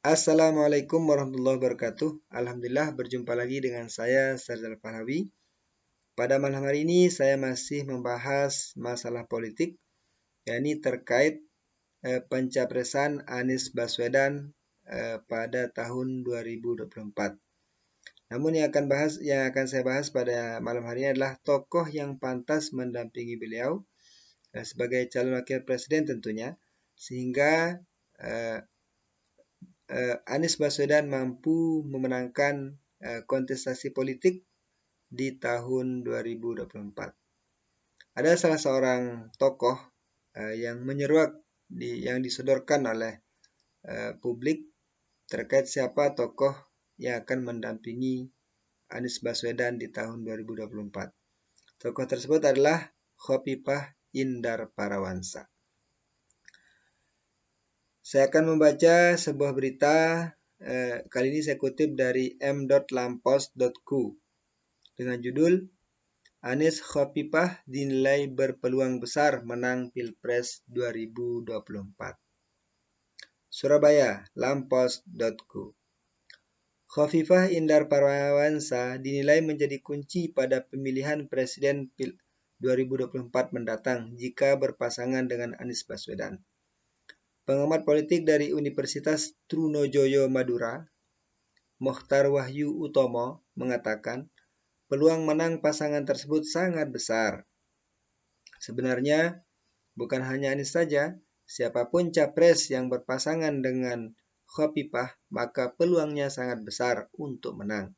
Assalamualaikum warahmatullahi wabarakatuh. Alhamdulillah berjumpa lagi dengan saya Sardal Pahlawi. Pada malam hari ini saya masih membahas masalah politik, yakni terkait pencapresan Anies Baswedan pada tahun 2024. Namun yang akan saya bahas pada malam hari ini adalah tokoh yang pantas mendampingi beliau sebagai calon wakil presiden tentunya, sehingga Anies Baswedan mampu memenangkan kontestasi politik di tahun 2024. Ada salah seorang tokoh yang menyeruak yang disodorkan oleh publik terkait siapa tokoh yang akan mendampingi Anies Baswedan di tahun 2024. Tokoh tersebut adalah Khofifah Indar Parawansa. Saya akan membaca sebuah berita, kali ini saya kutip dari m.lampos.ku dengan judul Anies Khofifah dinilai berpeluang besar menang Pilpres 2024. Surabaya, lampos.ku. Khofifah Indar Parawansa dinilai menjadi kunci pada pemilihan presiden 2024 mendatang jika berpasangan dengan Anies Baswedan. Pengamat politik dari Universitas Trunojoyo Madura, Mokhtar Wahyu Utomo, mengatakan peluang menang pasangan tersebut sangat besar. Sebenarnya, bukan hanya Anies saja, siapapun capres yang berpasangan dengan Khofifah, maka peluangnya sangat besar untuk menang.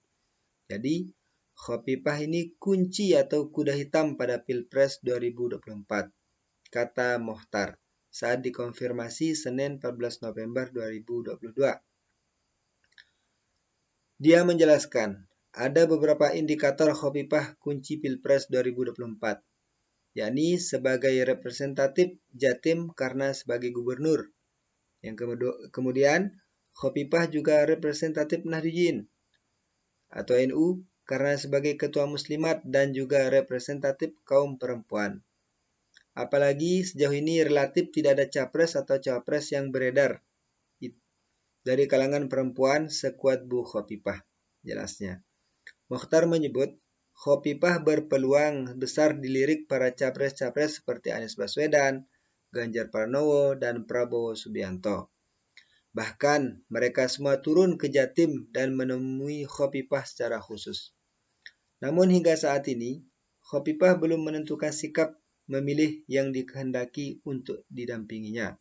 Jadi, Khofifah ini kunci atau kuda hitam pada Pilpres 2024, kata Mokhtar saat dikonfirmasi Senin 14 November 2022. Dia menjelaskan, ada beberapa indikator Khofifah kunci Pilpres 2024, yakni sebagai representatif Jatim karena sebagai gubernur. Yang kemudian, Khofifah juga representatif Nahdliyin atau NU karena sebagai ketua muslimat dan juga representatif kaum perempuan. Apalagi sejauh ini relatif tidak ada capres atau cawapres yang beredar dari kalangan perempuan sekuat Bu Khofifah, jelasnya. Mokhtar menyebut Khofifah berpeluang besar dilirik para capres-capres seperti Anies Baswedan, Ganjar Pranowo, dan Prabowo Subianto. Bahkan mereka semua turun ke Jatim dan menemui Khofifah secara khusus. Namun hingga saat ini, Khofifah belum menentukan sikap memilih yang dikehendaki untuk didampinginya.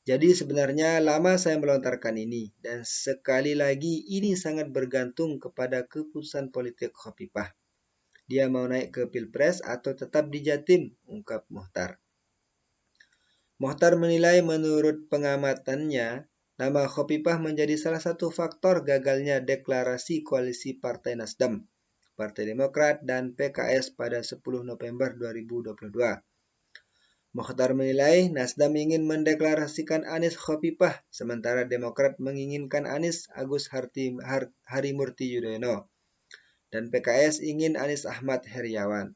Jadi sebenarnya lama saya melontarkan ini, dan sekali lagi ini sangat bergantung kepada keputusan politik Khofifah. Dia mau naik ke Pilpres atau tetap di Jatim, ungkap Mokhtar. Mokhtar menilai menurut pengamatannya, nama Khofifah menjadi salah satu faktor gagalnya deklarasi koalisi Partai Nasdem, Partai Demokrat, dan PKS pada 10 November 2022. Mokhtar menilai Nasdem ingin mendeklarasikan Anies Khofifah, sementara Demokrat menginginkan Anies Agus Harimurti Yudhoyono, dan PKS ingin Anies Ahmad Heriawan.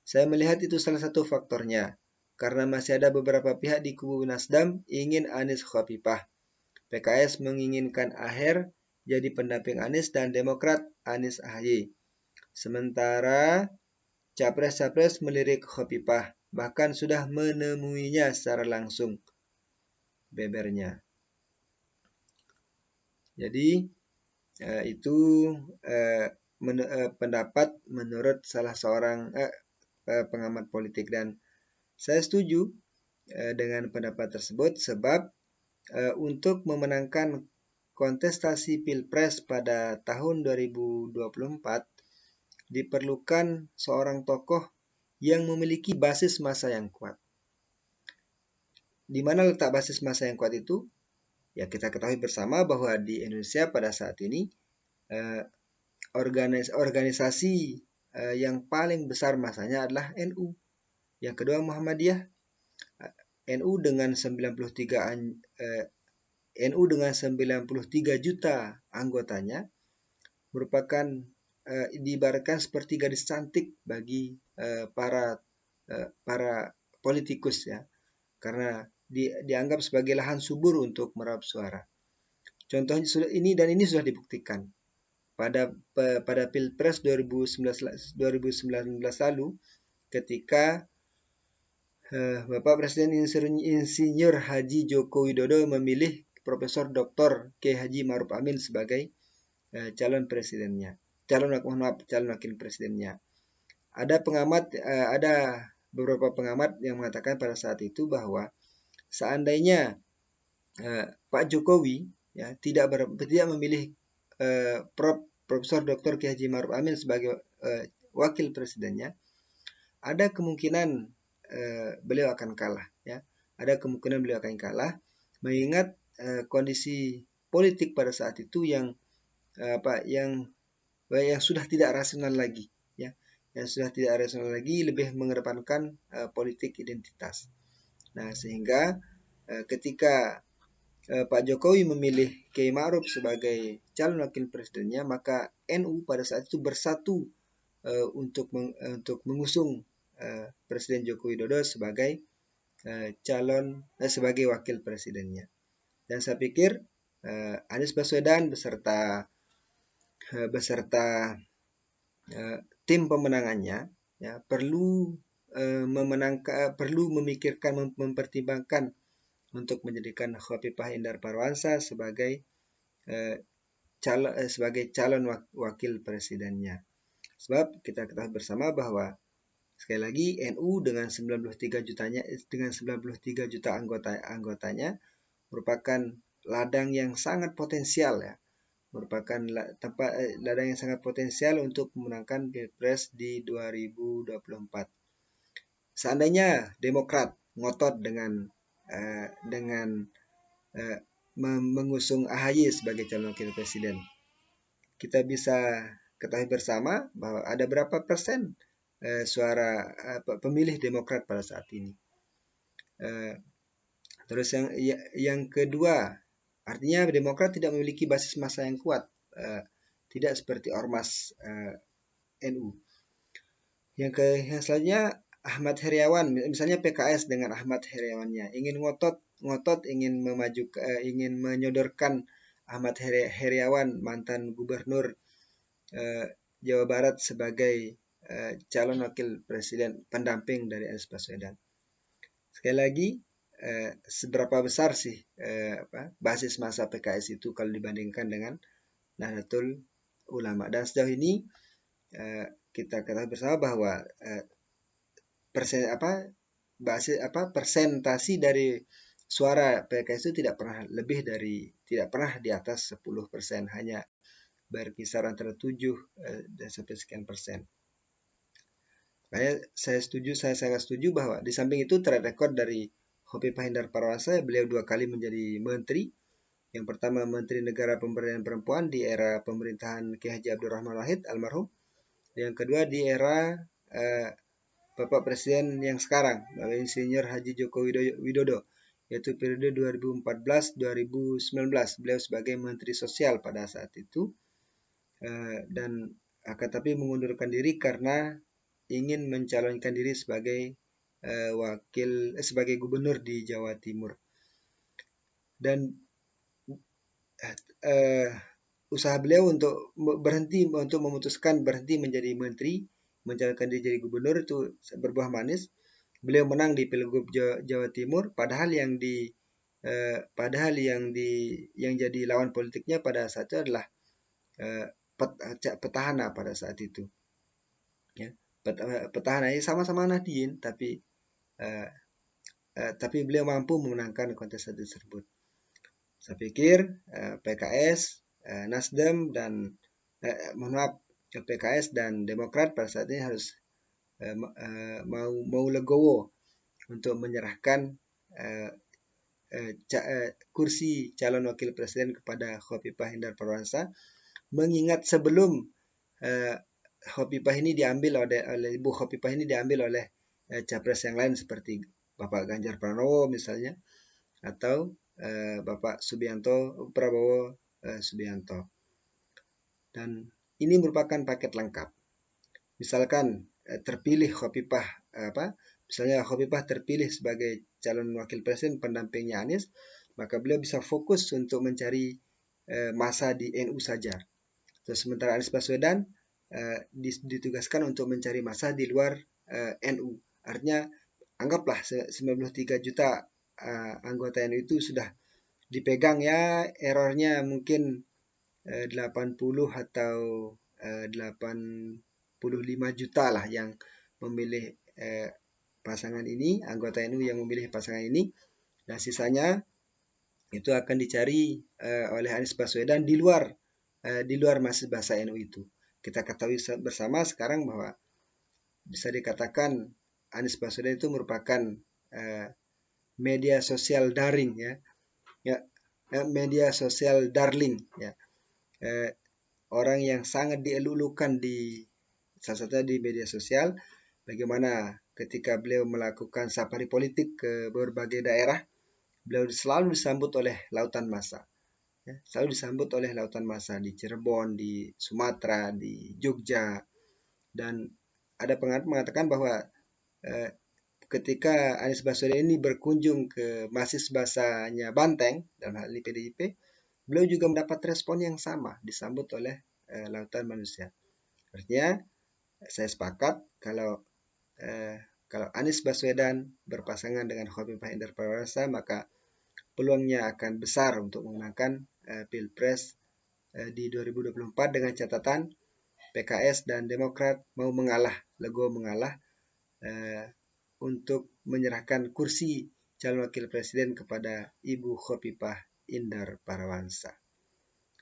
Saya melihat itu salah satu faktornya, karena masih ada beberapa pihak di kubu Nasdem ingin Anies Khofifah. PKS menginginkan Aher jadi pendamping Anies dan Demokrat Anies AHY. Sementara capres-capres melirik Khofifah, bahkan sudah menemuinya secara langsung, bebernya. Jadi itu pendapat menurut salah seorang pengamat politik, dan saya setuju dengan pendapat tersebut sebab untuk memenangkan kontestasi Pilpres pada tahun 2024 diperlukan seorang tokoh yang memiliki basis massa yang kuat. Di mana letak basis massa yang kuat itu? Ya, kita ketahui bersama bahwa di Indonesia pada saat ini organisasi yang paling besar masanya adalah NU. Yang kedua Muhammadiyah. NU dengan 93 juta anggotanya merupakan diibaratkan seperti gadis cantik bagi para politikus, ya, karena dianggap sebagai lahan subur untuk meraup suara. Contohnya ini sudah dibuktikan pada Pilpres 2019 lalu, ketika Bapak Presiden Insinyur Haji Joko Widodo memilih Profesor Dr. K. Haji Ma'ruf Amin sebagai calon wakil presidennya. Ada beberapa pengamat yang mengatakan pada saat itu bahwa seandainya Pak Jokowi tidak memilih Profesor Dr. K. Haji Ma'ruf Amin sebagai wakil presidennya, ada kemungkinan beliau akan kalah. Ada kemungkinan beliau akan kalah, mengingat kondisi politik pada saat itu yang sudah tidak rasional lagi, yang sudah tidak rasional lagi, lebih mengedepankan politik identitas. Nah, sehingga ketika Pak Jokowi memilih Kiai Ma'ruf sebagai calon wakil presidennya, maka NU pada saat itu bersatu untuk mengusung Presiden Joko Widodo sebagai sebagai wakil presidennya. Dan saya pikir Anies Baswedan beserta tim pemenangannya perlu mempertimbangkan untuk menjadikan Khofifah Indar Parawansa sebagai calon wakil presidennya. Sebab kita ketahui bersama bahwa sekali lagi NU dengan 93 juta anggotanya merupakan ladang yang sangat potensial, merupakan ladang yang sangat potensial untuk memenangkan Pilpres di 2024. Seandainya Demokrat ngotot dengan mengusung AHY sebagai calon wakil presiden, kita bisa ketahui bersama bahwa ada berapa persen suara pemilih Demokrat pada saat ini. Terus yang kedua, artinya Demokrat tidak memiliki basis massa yang kuat, tidak seperti ormas NU. Yang selanjutnya, Ahmad Heriawan, misalnya PKS dengan Ahmad Heriawannya ingin ingin menyodorkan Ahmad Heriawan, mantan gubernur Jawa Barat, sebagai calon wakil presiden pendamping dari Anies Baswedan. Sekali lagi, seberapa besar sih basis massa PKS itu kalau dibandingkan dengan Nahdlatul Ulama? Dan sejauh ini kita ketahui bersama bahwa persentasi dari suara PKS itu tidak pernah di atas 10%, hanya berkisar antara 7 dan sampai sekian persen. Saya sangat setuju bahwa di samping itu track record dari Khofifah Indar Parawansa, beliau 2 kali menjadi menteri. Yang pertama Menteri Negara Pemberdayaan Perempuan di era pemerintahan Kiai Haji Abdurrahman Wahid almarhum. Yang kedua di era Bapak Presiden yang sekarang, Bapak Insinyur Haji Joko Widodo, yaitu periode 2014-2019. Beliau sebagai Menteri Sosial pada saat itu, dan akan tapi mengundurkan diri karena ingin mencalonkan diri sebagai sebagai gubernur di Jawa Timur. Dan usaha beliau untuk memutuskan berhenti menjadi menteri, mencalonkan diri jadi gubernur itu berbuah manis. Beliau menang di Pilgub Jawa Timur, padahal yang jadi lawan politiknya pada saat itu adalah petahana pada saat itu. Petahana ini sama-sama Nahdien, tapi beliau mampu memenangkan kontestasi tersebut. Saya pikir PKS, Nasdem dan PKS dan Demokrat pada saat ini harus mau legowo untuk menyerahkan kursi calon wakil presiden kepada Khofifah Indar Parawansa, mengingat sebelum Khofifah ini diambil oleh Ibu Khofifah ini diambil oleh capres yang lain seperti Bapak Ganjar Pranowo misalnya, atau Bapak Prabowo Subianto. Dan ini merupakan paket lengkap. Misalkan terpilih Khofifah, misalnya Khofifah terpilih sebagai calon wakil presiden pendampingnya Anies, maka beliau bisa fokus untuk mencari masa di NU saja. Terus sementara Anies Baswedan ditugaskan untuk mencari masa di luar NU. Artinya anggaplah 93 juta anggota NU itu sudah dipegang ya, errornya mungkin 80 atau 85 juta lah yang memilih pasangan ini, anggota NU yang memilih pasangan ini, dan sisanya itu akan dicari oleh Anies Baswedan di luar masa NU itu. Kita ketahui bersama sekarang bahwa bisa dikatakan Anies Baswedan itu merupakan media sosial daring ya, media sosial darling ya, orang yang sangat dielulukan di salah satunya di media sosial. Bagaimana ketika beliau melakukan safari politik ke berbagai daerah, beliau selalu disambut oleh lautan massa. Ya, selalu disambut oleh lautan massa di Cirebon, di Sumatera, di Jogja. Dan ada pengamat mengatakan bahwa ketika Anies Baswedan ini berkunjung ke basis basanya Banteng, dalam hal ini PDIP, beliau juga mendapat respon yang sama, disambut oleh lautan manusia. Artinya, saya sepakat kalau Anies Baswedan berpasangan dengan Khofifah Indar Parawansa, maka peluangnya akan besar untuk memenangkan Pilpres di 2024 dengan catatan PKS dan Demokrat mau mengalah, legowo mengalah untuk menyerahkan kursi calon wakil presiden kepada Ibu Khofifah Indar Parawansa.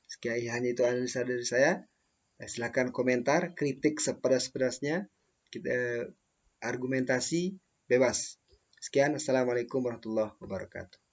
Sekian hanya itu analisa dari saya. Silakan komentar, kritik sepedas-pedasnya, argumentasi bebas. Sekian, assalamualaikum warahmatullahi wabarakatuh.